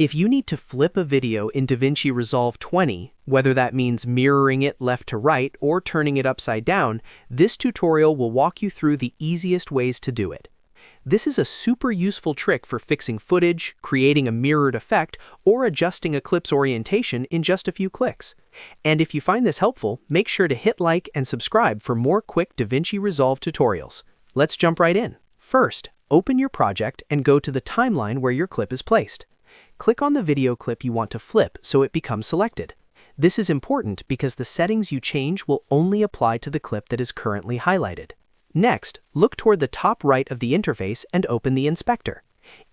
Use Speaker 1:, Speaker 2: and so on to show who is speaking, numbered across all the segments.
Speaker 1: If you need to flip a video in DaVinci Resolve 20, whether that means mirroring it left to right or turning it upside down, this tutorial will walk you through the easiest ways to do it. This is a super useful trick for fixing footage, creating a mirrored effect, or adjusting a clip's orientation in just a few clicks. And if you find this helpful, make sure to hit like and subscribe for more quick DaVinci Resolve tutorials. Let's jump right in. First, open your project and go to the timeline where your clip is placed. Click on the video clip you want to flip so it becomes selected. This is important because the settings you change will only apply to the clip that is currently highlighted. Next, look toward the top right of the interface and open the inspector.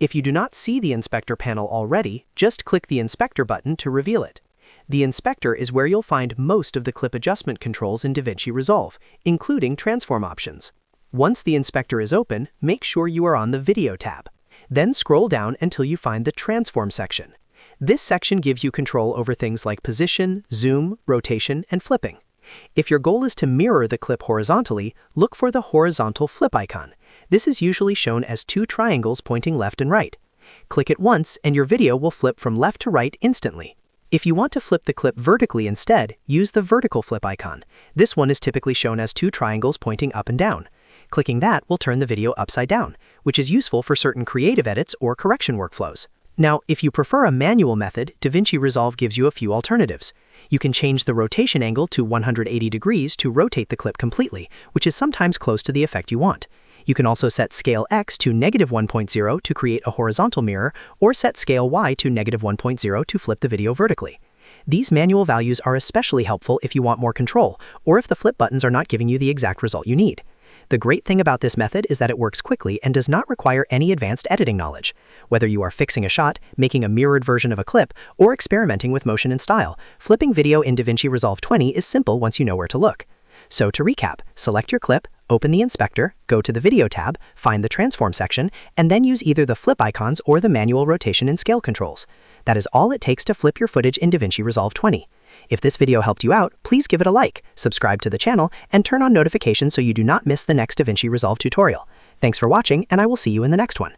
Speaker 1: If you do not see the inspector panel already, just click the inspector button to reveal it. The inspector is where you'll find most of the clip adjustment controls in DaVinci Resolve, including transform options. Once the inspector is open, make sure you are on the Video tab. Then scroll down until you find the Transform section. This section gives you control over things like position, zoom, rotation, and flipping. If your goal is to mirror the clip horizontally, look for the horizontal flip icon. This is usually shown as two triangles pointing left and right. Click it once and your video will flip from left to right instantly. If you want to flip the clip vertically instead, use the vertical flip icon. This one is typically shown as two triangles pointing up and down. Clicking that will turn the video upside down, which is useful for certain creative edits or correction workflows. Now, if you prefer a manual method, DaVinci Resolve gives you a few alternatives. You can change the rotation angle to 180 degrees to rotate the clip completely, which is sometimes close to the effect you want. You can also set scale X to -1.0 to create a horizontal mirror, or set scale Y to -1.0 to flip the video vertically. These manual values are especially helpful if you want more control, or if the flip buttons are not giving you the exact result you need. The great thing about this method is that it works quickly and does not require any advanced editing knowledge. Whether you are fixing a shot, making a mirrored version of a clip, or experimenting with motion and style, flipping video in DaVinci Resolve 20 is simple once you know where to look. So to recap, select your clip, open the inspector, go to the Video tab, find the Transform section, and then use either the flip icons or the manual rotation and scale controls. That is all it takes to flip your footage in DaVinci Resolve 20. If this video helped you out, please give it a like, subscribe to the channel, and turn on notifications so you do not miss the next DaVinci Resolve tutorial. Thanks for watching, and I will see you in the next one.